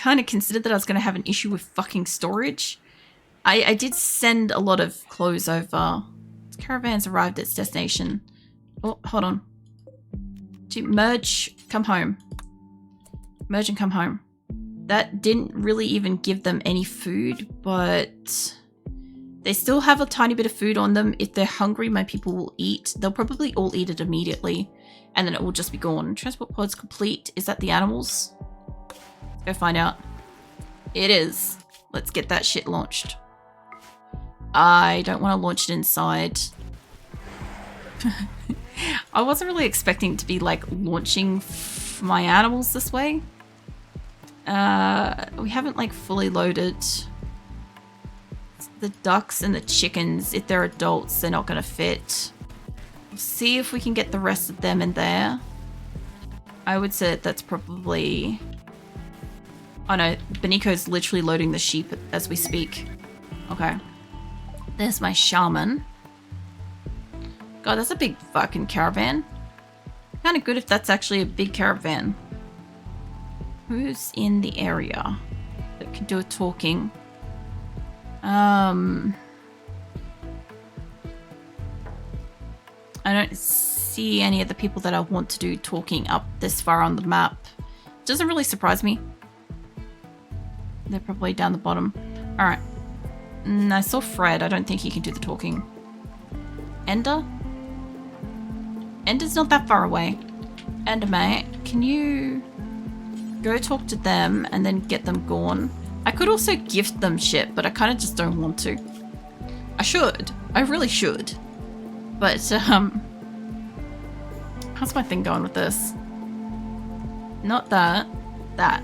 kind of considered that I was going to have an issue with fucking storage. I did send a lot of clothes over. Caravans arrived at its destination. Oh, hold on. Merge, come home. Merge and come home. That didn't really even give them any food, but they still have a tiny bit of food on them. If they're hungry, my people will eat. They'll probably all eat it immediately, and then it will just be gone. Transport pod's complete. Is that the animals? Let's go find out. It is. Let's get that shit launched. I don't want to launch it inside. I wasn't really expecting to be like launching my animals this way. We haven't like fully loaded the ducks and the chickens. If they're adults, they're not going to fit. We'll see if we can get the rest of them in there. I would say that's probably... Oh no, Beniko's literally loading the sheep as we speak. Okay. There's my shaman. God, that's a big fucking caravan. Kind of good if that's actually a big caravan. Who's in the area that can do a talking? I don't see any of the people that I want to do talking up this far on the map. Doesn't really surprise me. They're probably down the bottom. Alright. I saw Fred. I don't think he can do the talking. Ender? Ender's not that far away. Ender, mate, can you go talk to them and then get them gone? I could also gift them shit, but I kind of just don't want to. I should. I really should. But, how's my thing going with this? Not that. That.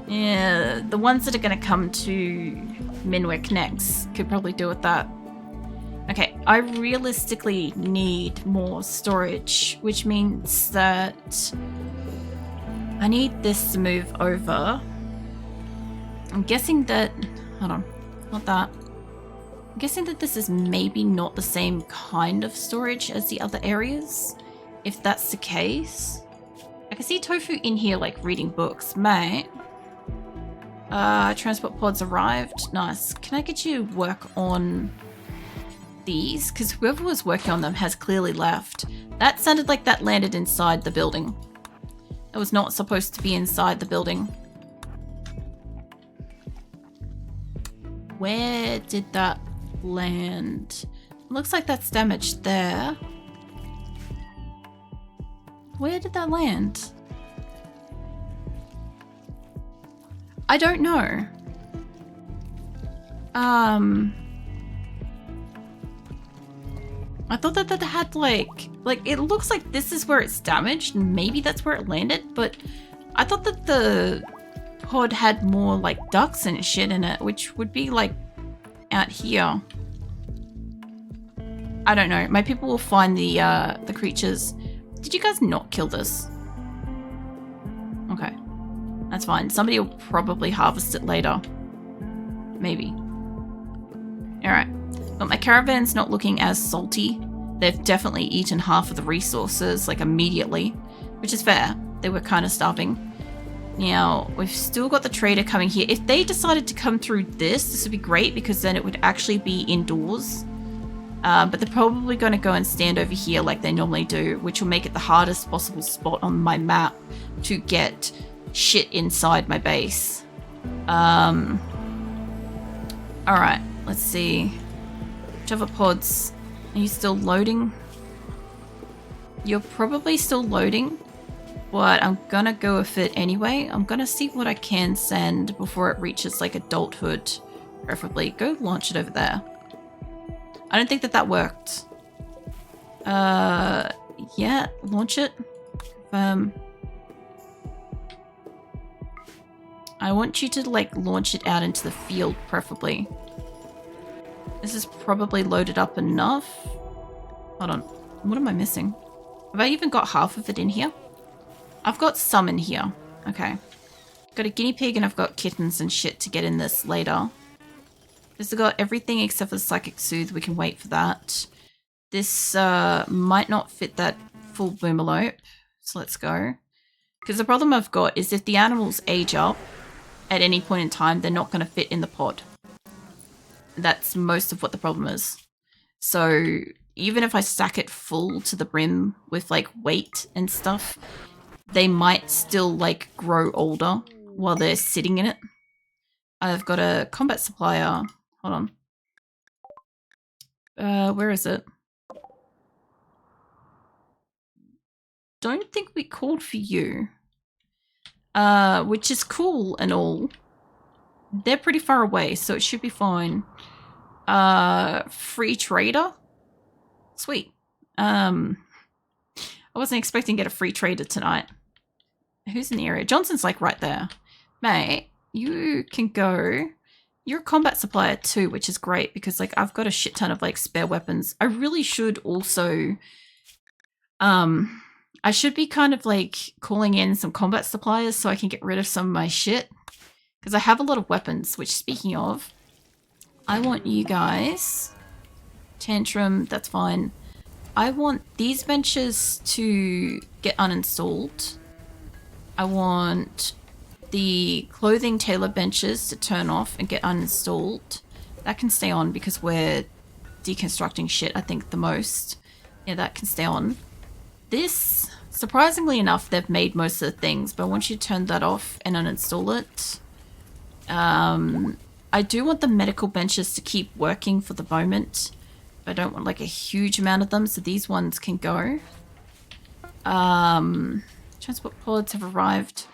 Yeah, the ones that are going to come to Minwick next could probably do with that. Okay, I realistically need more storage, which means that I need this to move over. I'm guessing that... Hold on. Not that. I'm guessing that this is maybe not the same kind of storage as the other areas. If that's the case. I can see Tofu in here, like, reading books. Mate. Transport pods arrived. Nice. Can I get you to work on these? Because whoever was working on them has clearly left. That sounded like that landed inside the building. It was not supposed to be inside the building. Where did that land? Looks like that's damaged there. Where did that land? I don't know. I thought that that had like it looks like this is where it's damaged and maybe that's where it landed, but I thought that the pod had more like ducks and shit in it, which would be like out here. I don't know. My people will find the creatures. Did you guys not kill this? Okay. That's fine. Somebody will probably harvest it later. Maybe. Alright. But my caravan's not looking as salty. They've definitely eaten half of the resources, like, immediately. Which is fair. They were kind of starving. Now, we've still got the trader coming here. If they decided to come through this would be great, because then it would actually be indoors. But they're probably going to go and stand over here like they normally do, which will make it the hardest possible spot on my map to get shit inside my base. Alright, let's see. Java pods, are you still loading? You're probably still loading, but I'm gonna go with it anyway. I'm gonna see what I can send before it reaches like adulthood, preferably. Go launch it over there. I don't think that that worked. Yeah, launch it. I want you to like launch it out into the field, preferably. This is probably loaded up enough. Hold on. What am I missing? Have I even got half of it in here? I've got some in here. Okay. Got a guinea pig and I've got kittens and shit to get in this later. This has got everything except for the psychic soothe. We can wait for that. This might not fit that full boomerlope. So let's go. Because the problem I've got is if the animals age up, at any point in time, they're not going to fit in the pod. That's most of what the problem is. So even if I stack it full to the brim with like weight and stuff, they might still like grow older while they're sitting in it. I've got a combat supplier. Hold on. Where is it? Don't think we called for you. Which is cool and all. They're pretty far away, so it should be fine. Free trader? Sweet. I wasn't expecting to get a free trader tonight. Who's in the area? Johnson's like right there. Mate, you can go. You're a combat supplier too, which is great because like I've got a shit ton of like spare weapons. I really should also I should be kind of like calling in some combat suppliers so I can get rid of some of my shit. Because I have a lot of weapons, which speaking of, I want you guys... Tantrum, that's fine. I want these benches to get uninstalled. I want the clothing tailor benches to turn off and get uninstalled. That can stay on because we're deconstructing shit, I think, the most. Yeah, that can stay on. This, surprisingly enough, they've made most of the things, but I want you to turn that off and uninstall it. I do want the medical benches to keep working for the moment. I don't want like a huge amount of them, so these ones can go. Transport pods have arrived.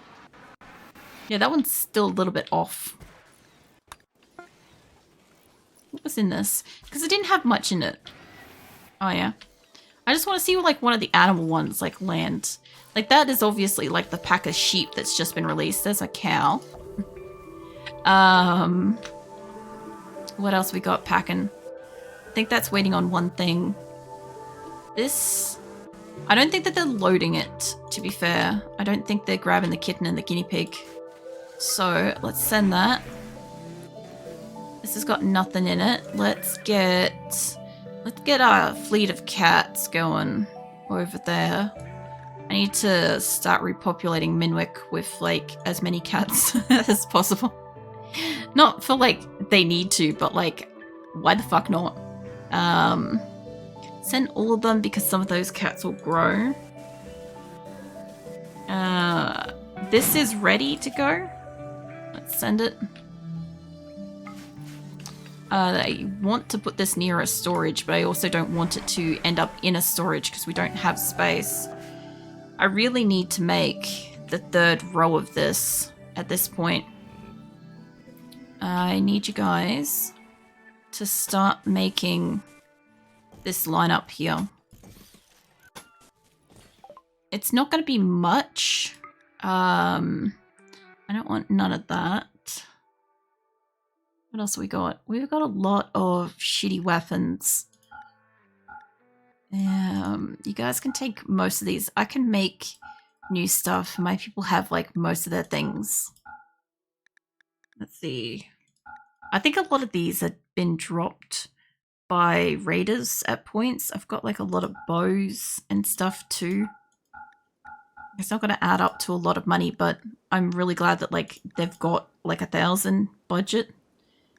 Yeah, that one's still a little bit off. What was in this? Because it didn't have much in it. Oh yeah. I just want to see like one of the animal ones like land. Like that is obviously like the pack of sheep that's just been released. There's a cow. What else we got packing? I think that's waiting on one thing. This... I don't think that they're loading it, to be fair. I don't think they're grabbing the kitten and the guinea pig. So, let's send that. This has got nothing in it. Let's get our fleet of cats going over there. I need to start repopulating Minwick with, like, as many cats as possible. Not for, like, they need to, but, like, why the fuck not? Send all of them because some of those cats will grow. This is ready to go. Let's send it. I want to put this near a storage, but I also don't want it to end up in a storage because we don't have space. I really need to make the third row of this at this point. I need you guys to start making this line up here. It's not going to be much. I don't want none of that. What else have we got? We've got a lot of shitty weapons. You guys can take most of these. I can make new stuff. My people have like most of their things. Let's see. I think a lot of these have been dropped by raiders at points. I've got like a lot of bows and stuff too. It's not going to add up to a lot of money, but I'm really glad that like they've got like 1,000 budget,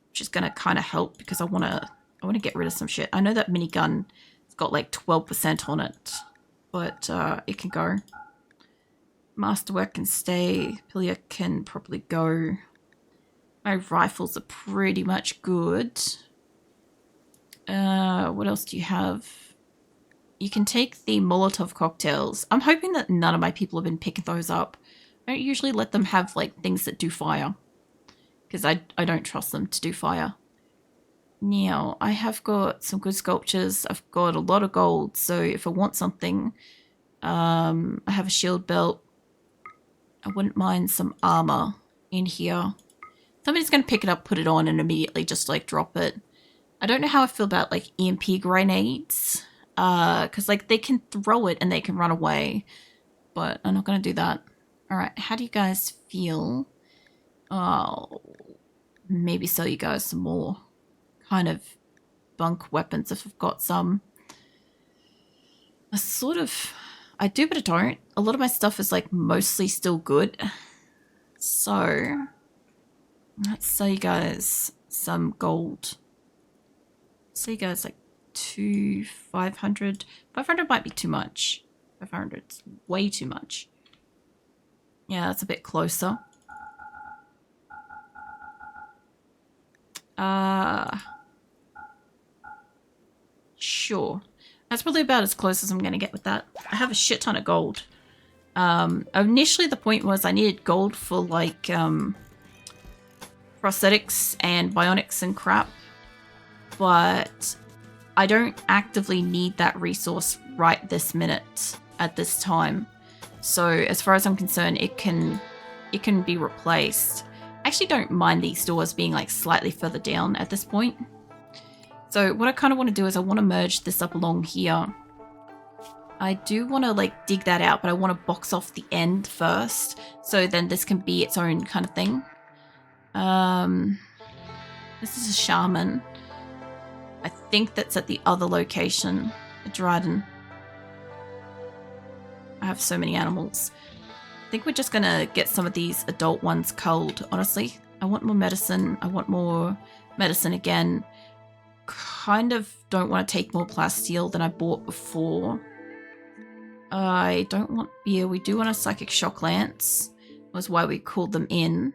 which is going to kind of help because I want to get rid of some shit. I know that minigun has got like 12% on it, but it can go. Masterwork can stay. Pilia can probably go. My rifles are pretty much good. What else do you have? You can take the Molotov cocktails. I'm hoping that none of my people have been picking those up. I don't usually let them have like things that do fire, because I don't trust them to do fire. Now, I have got some good sculptures. I've got a lot of gold, so if I want something, I have a shield belt. I wouldn't mind some armor in here. Somebody's going to pick it up, put it on, and immediately just like drop it. I don't know how I feel about like EMP grenades. Because like they can throw it and they can run away, but I'm not going to do that. All right, how do you guys feel? Oh, maybe sell you guys some more kind of bunk weapons if I've got some. I do, but I don't. A lot of my stuff is like mostly still good. So Let's sell you guys some gold. Sell you guys like 500. 500 might be too much. 500's way too much. Yeah, that's a bit closer. Sure. That's probably about as close as I'm going to get with that. I have a shit ton of gold. Initially the point was I needed gold for like prosthetics and bionics and crap, but I don't actively need that resource right this minute at this time. So as far as I'm concerned, it can be replaced. I actually don't mind these doors being like slightly further down at this point. So what I kind of want to do is I want to merge this up along here. I do want to like dig that out, but I want to box off the end first. So then this can be its own kind of thing. This is a shaman. I think that's at the other location, Dryden. I have so many animals. I think we're just going to get some of these adult ones culled, honestly. I want more medicine. I want more medicine again. Kind of don't want to take more plasteel than I bought before. I don't want beer. We do want a psychic shock lance. Was why we called them in.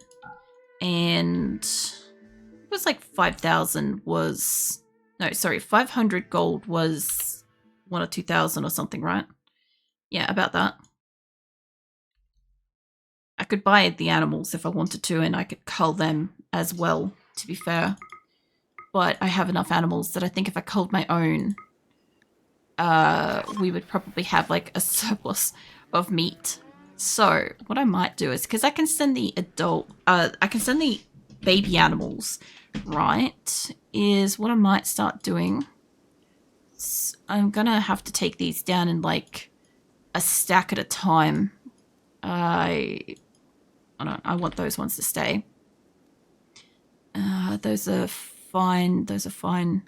And it was like 5,000 was... No, sorry, 500 gold was 1 or 2,000 or something, right? Yeah, about that. I could buy the animals if I wanted to, and I could cull them as well, to be fair. But I have enough animals that I think if I culled my own, we would probably have like a surplus of meat. So what I might do is, because I can send the I can send the baby animals, right? Is what I might start doing. I'm gonna have to take these down in like a stack at a time. I want those ones to stay. Those are fine. Those are fine.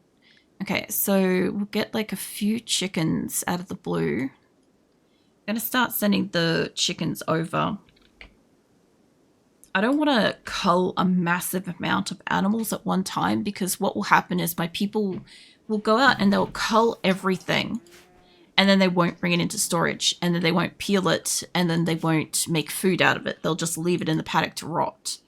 Okay, so we'll get like a few chickens out of the blue. I'm gonna start sending the chickens over. I don't want to cull a massive amount of animals at one time, because what will happen is my people will go out and they'll cull everything, and then they won't bring it into storage, and then they won't peel it, and then they won't make food out of it. They'll just leave it in the paddock to rot.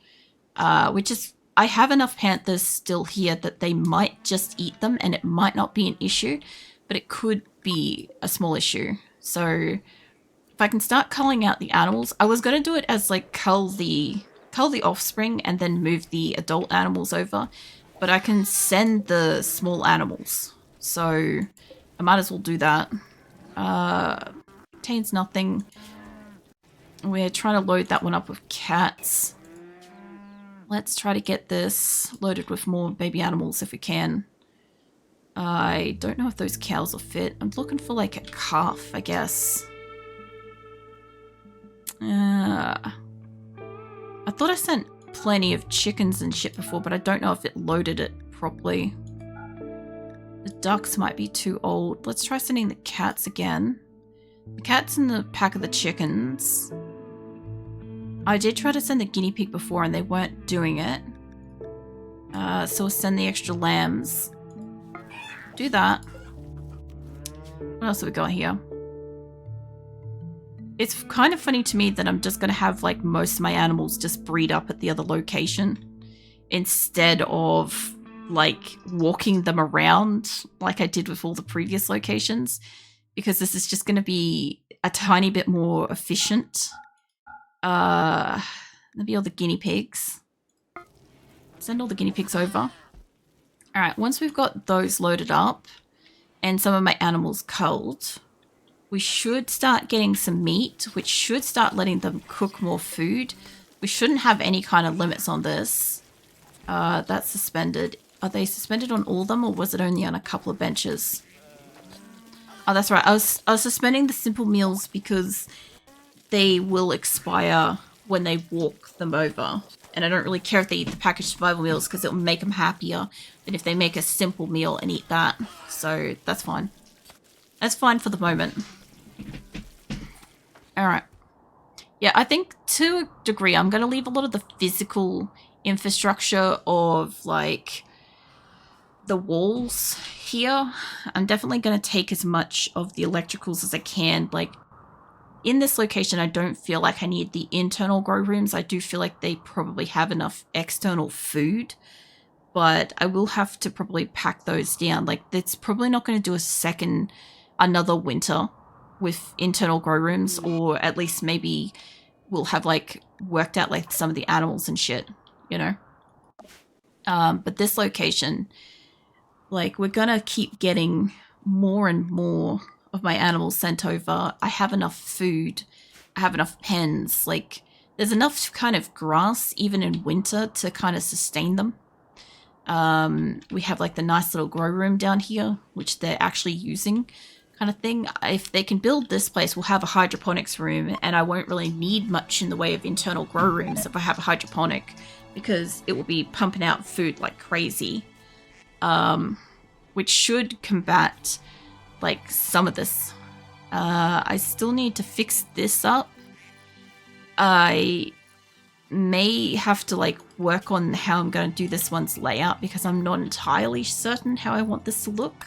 Which is, I have enough panthers still here that they might just eat them, and it might not be an issue, but it could be a small issue. So if I can start culling out the animals, I was going to do it as like cull the offspring and then move the adult animals over, but I can send the small animals, so I might as well do that. Contains nothing. We're trying to load that one up with cats. Let's try to get this loaded with more baby animals if we can. I don't know if those cows will fit. I'm looking for like a calf, I guess. I thought I sent plenty of chickens and shit before, but I don't know if it loaded it properly. The ducks might be too old. Let's try sending the cats again. The cats in the pack of the chickens. I did try to send the guinea pig before and they weren't doing it. So we'll send the extra lambs. Do that. What else have we got here? It's kind of funny to me that I'm just going to have like most of my animals just breed up at the other location instead of like walking them around like I did with all the previous locations, because this is just going to be a tiny bit more efficient. Maybe all the guinea pigs. Send all the guinea pigs over. Alright, once we've got those loaded up and some of my animals culled, we should start getting some meat, which should start letting them cook more food. We shouldn't have any kind of limits on this. That's suspended. Are they suspended on all of them, or was it only on a couple of benches? Oh, that's right. I was suspending the simple meals because they will expire when they walk them over. And I don't really care if they eat the packaged survival meals because it'll make them happier than if they make a simple meal and eat that. So that's fine. That's fine for the moment. Alright. Yeah, I think to a degree I'm going to leave a lot of the physical infrastructure of like the walls here. I'm definitely going to take as much of the electricals as I can. Like in this location, I don't feel like I need the internal grow rooms. I do feel like they probably have enough external food, but I will have to probably pack those down. Like it's probably not going to do another winter with internal grow rooms, or at least maybe we'll have like worked out like some of the animals and shit, you know? But this location, like we're gonna keep getting more and more of my animals sent over. I have enough food. I have enough pens. Like there's enough kind of grass even in winter to kind of sustain them. We have like the nice little grow room down here, which they're actually using kind of thing. If they can build this place, we'll have a hydroponics room, and I won't really need much in the way of internal grow rooms if I have a hydroponic, because it will be pumping out food like crazy. Which should combat like some of this. I still need to fix this up. I may have to like work on how I'm going to do this one's layout, because I'm not entirely certain how I want this to look.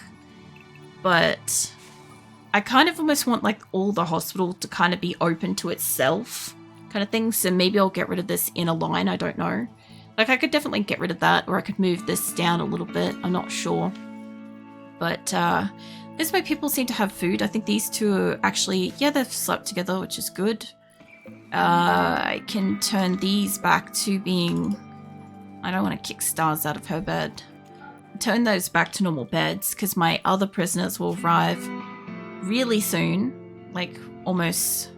But I kind of almost want like all the hospital to kind of be open to itself kind of thing. So maybe I'll get rid of this inner line. I don't know. Like I could definitely get rid of that, or I could move this down a little bit. I'm not sure. But this way people seem to have food. I think these two are actually, yeah, they've slept together, which is good. I can turn these back to being, I don't want to kick Stars out of her bed. Turn those back to normal beds, because my other prisoners will arrive really soon. Like almost,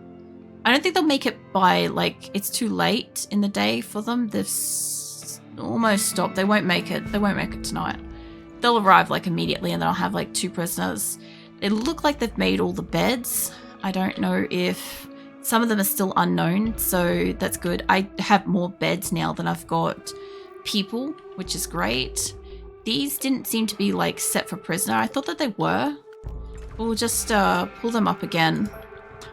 I don't think they'll make it by like, it's too late in the day for them. They've almost stopped. They won't make it. They won't make it tonight. They'll arrive like immediately, and then I'll have like 2 prisoners. It look like they've made all the beds. I don't know if some of them are still unknown, so that's good. I have more beds now than I've got people, which is great. These didn't seem to be like set for prisoner. I thought that they were. We'll just pull them up again.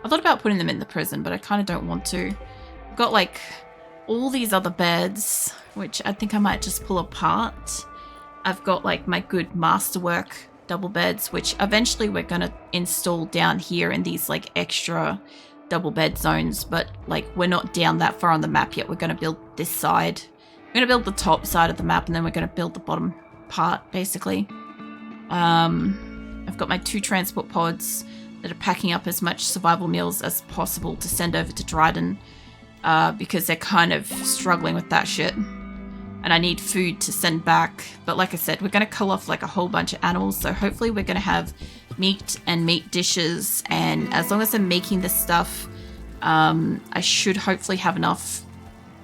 I thought about putting them in the prison, but I kind of don't want to. I've got like all these other beds, which I think I might just pull apart. I've got like my good masterwork double beds, which eventually we're going to install down here in these like extra double bed zones, but like we're not down that far on the map yet. We're going to build this side. We're going to build the top side of the map, and then we're going to build the bottom part basically. I've got my 2 transport pods that are packing up as much survival meals as possible to send over to Dryden, because they're kind of struggling with that shit. And I need food to send back. But like I said, we're going to cull off like a whole bunch of animals. So hopefully we're going to have meat and meat dishes. And as long as I'm making this stuff, I should hopefully have enough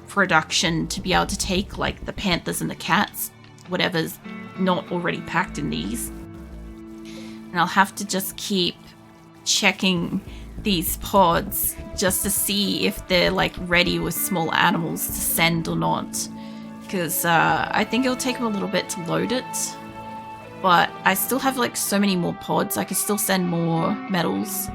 production to be able to take like the panthers and the cats, whatever's not already packed in these. And I'll have to just keep checking these pods just to see if they're like ready with small animals to send or not. Because I think it'll take them a little bit to load it, but I still have like so many more pods. I could still send more metals.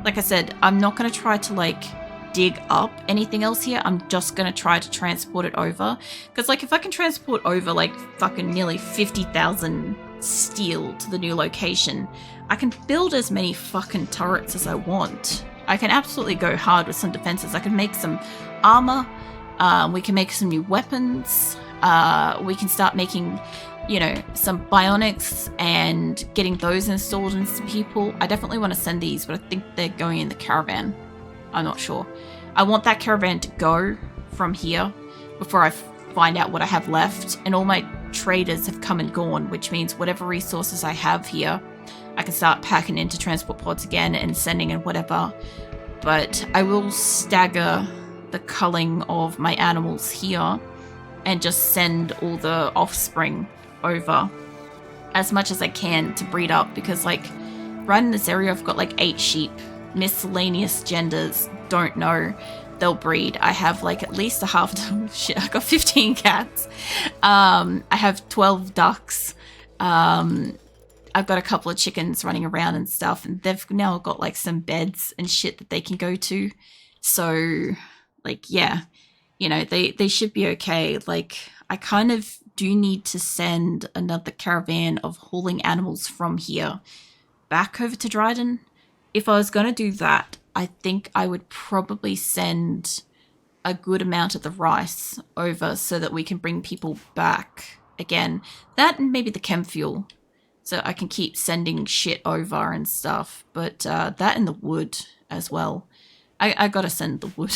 Like I said, I'm not going to try to like dig up anything else here. I'm just going to try to transport it over, because like if I can transport over like fucking nearly 50,000 steel to the new location, I can build as many fucking turrets as I want. I can absolutely go hard with some defenses. I can make some armor. We can make some new weapons. We can start making, you know, some bionics and getting those installed in some people. I definitely want to send these, but I think they're going in the caravan. I'm not sure. I want that caravan to go from here before I find out what I have left. And all my traders have come and gone, which means whatever resources I have here, I can start packing into transport pods again and sending in whatever. But I will stagger the culling of my animals here and just send all the offspring over as much as I can to breed up, because like right in this area I've got like 8 sheep, miscellaneous genders, don't know, they'll breed. I have like at least a half shit, I got 15 cats. I have 12 ducks. I've got a couple of chickens running around and stuff, and they've now got like some beds and shit that they can go to. So like, yeah, you know, they should be okay. Like, I kind of do need to send another caravan of hauling animals from here back over to Dryden. If I was going to do that, I think I would probably send a good amount of the rice over so that we can bring people back again. That and maybe the chem fuel, so I can keep sending shit over and stuff. But that and the wood as well. I gotta send the wood.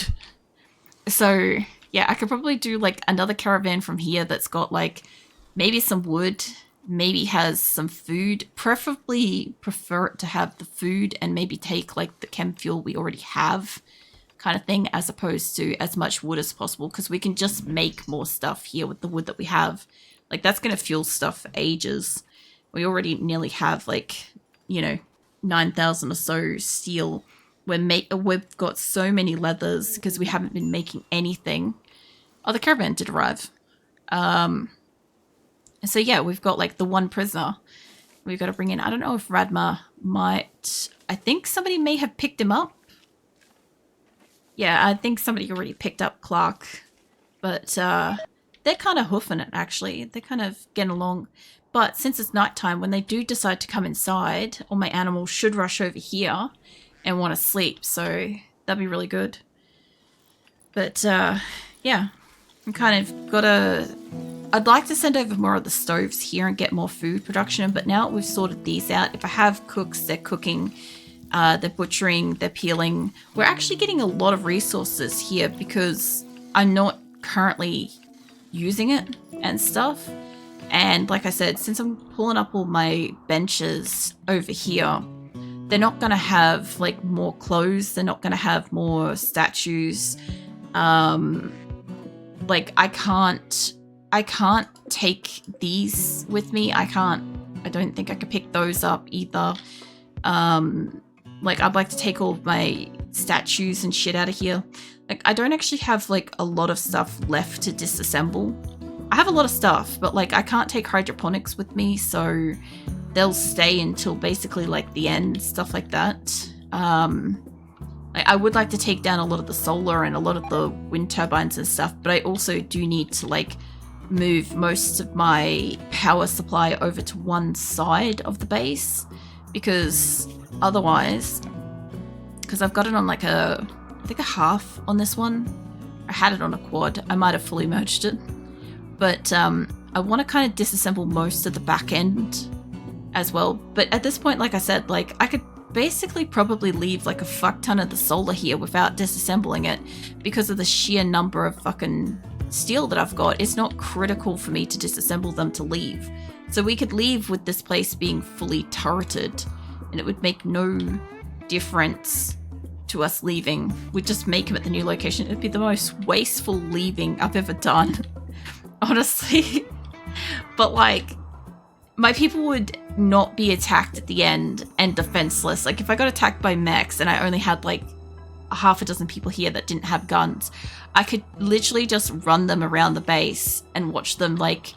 So yeah, I could probably do like another caravan from here that's got like maybe some wood, maybe has some food. Preferably prefer it to have the food and maybe take like the chem fuel we already have kind of thing, as opposed to as much wood as possible, because we can just make more stuff here with the wood that we have. Like that's going to fuel stuff for ages. We already nearly have like, 9,000 or so steel. We've got so many leathers because we haven't been making anything. Oh, the caravan did arrive. So yeah, we've got like the one prisoner we've got to bring in. I don't know if Radma might... I think somebody may have picked him up. Yeah, I think somebody already picked up Clark. But they're kind of hoofing it, actually. They're kind of getting along. But since it's nighttime, when they do decide to come inside, all my animals should rush over here and want to sleep. So that'd be really good. But yeah, I'm kind of got to... I'd like to send over more of the stoves here and get more food production. But now that we've sorted these out, if I have cooks, they're cooking... they're butchering, they're peeling. We're actually getting a lot of resources here because I'm not currently using it and stuff. And like I said, since I'm pulling up all my benches over here, they're not going to have like more clothes. They're not going to have more statues. Like I can't take these with me. I don't think I could pick those up either. Like, I'd like to take all of my statues and shit out of here. Like, I don't actually have, like, a lot of stuff left to disassemble. I have a lot of stuff, but, like, I can't take hydroponics with me, so they'll stay until basically, like, the end, stuff like that. I would like to take down a lot of the solar and a lot of the wind turbines and stuff, but I also do need to, like, move most of my power supply over to one side of the base, because... Otherwise, because I've got it on like I think a half on this one. I had it on a quad. I might have fully merged it. But I want to kind of disassemble most of the back end as well. But at this point, like I said, like I could basically probably leave like a fuck ton of the solar here without disassembling it because of the sheer number of fucking steel that I've got. It's not critical for me to disassemble them to leave. So we could leave with this place being fully turreted. And it would make no difference to us leaving. We'd just make him at the new location. It'd be the most wasteful leaving I've ever done. Honestly. But like, my people would not be attacked at the end and defenseless. Like if I got attacked by mechs and I only had like a half a dozen people here that didn't have guns, I could literally just run them around the base and watch them like,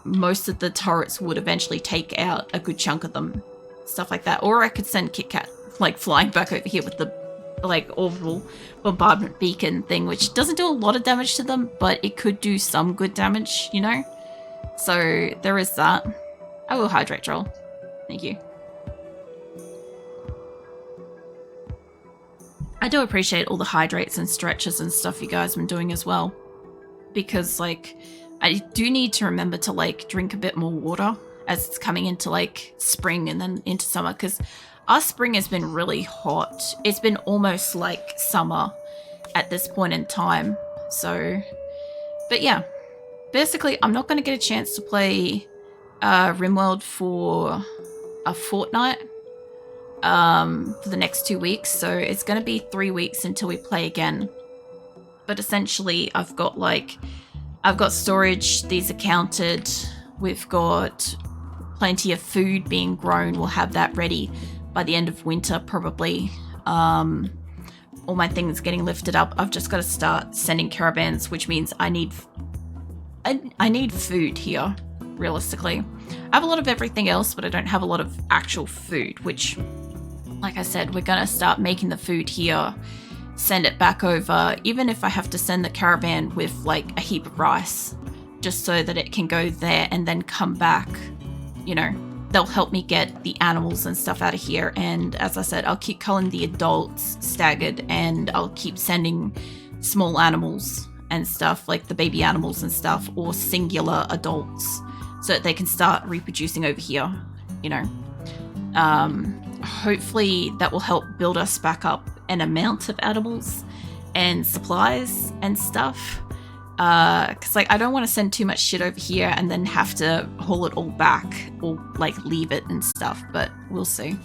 most of the turrets would eventually take out a good chunk of them. Stuff like that. Or I could send Kit Kat like flying back over here with the like orbital bombardment beacon thing, which doesn't do a lot of damage to them, but it could do some good damage, So there is that. I will hydrate troll. Thank you. I do appreciate all the hydrates and stretches and stuff you guys have been doing as well. Because like I do need to remember to like drink a bit more water as it's coming into like spring and then into summer, because our spring has been really hot. It's been almost like summer at this point in time. So, but yeah, basically I'm not going to get a chance to play RimWorld for a fortnight for the next 2 weeks. So it's going to be 3 weeks until we play again. But essentially I've got storage. These are counted. We've got plenty of food being grown. We'll have that ready by the end of winter, probably. All my things getting lifted up. I've just got to start sending caravans, which means I need food here, realistically. I have a lot of everything else, but I don't have a lot of actual food, which, like I said, we're going to start making the food here, send it back over, even if I have to send the caravan with, like, a heap of rice. just so that it can go there and then come back. You know, they'll help me get the animals and stuff out of here. And as I said, I'll keep culling the adults staggered, and I'll keep sending small animals and stuff, like the baby animals and stuff, or singular adults, so that they can start reproducing over here, you know. Hopefully that will help build us back up an amount of animals and supplies and stuff. Because like I don't want to send too much shit over here and then have to haul it all back or like leave it and stuff, but we'll see.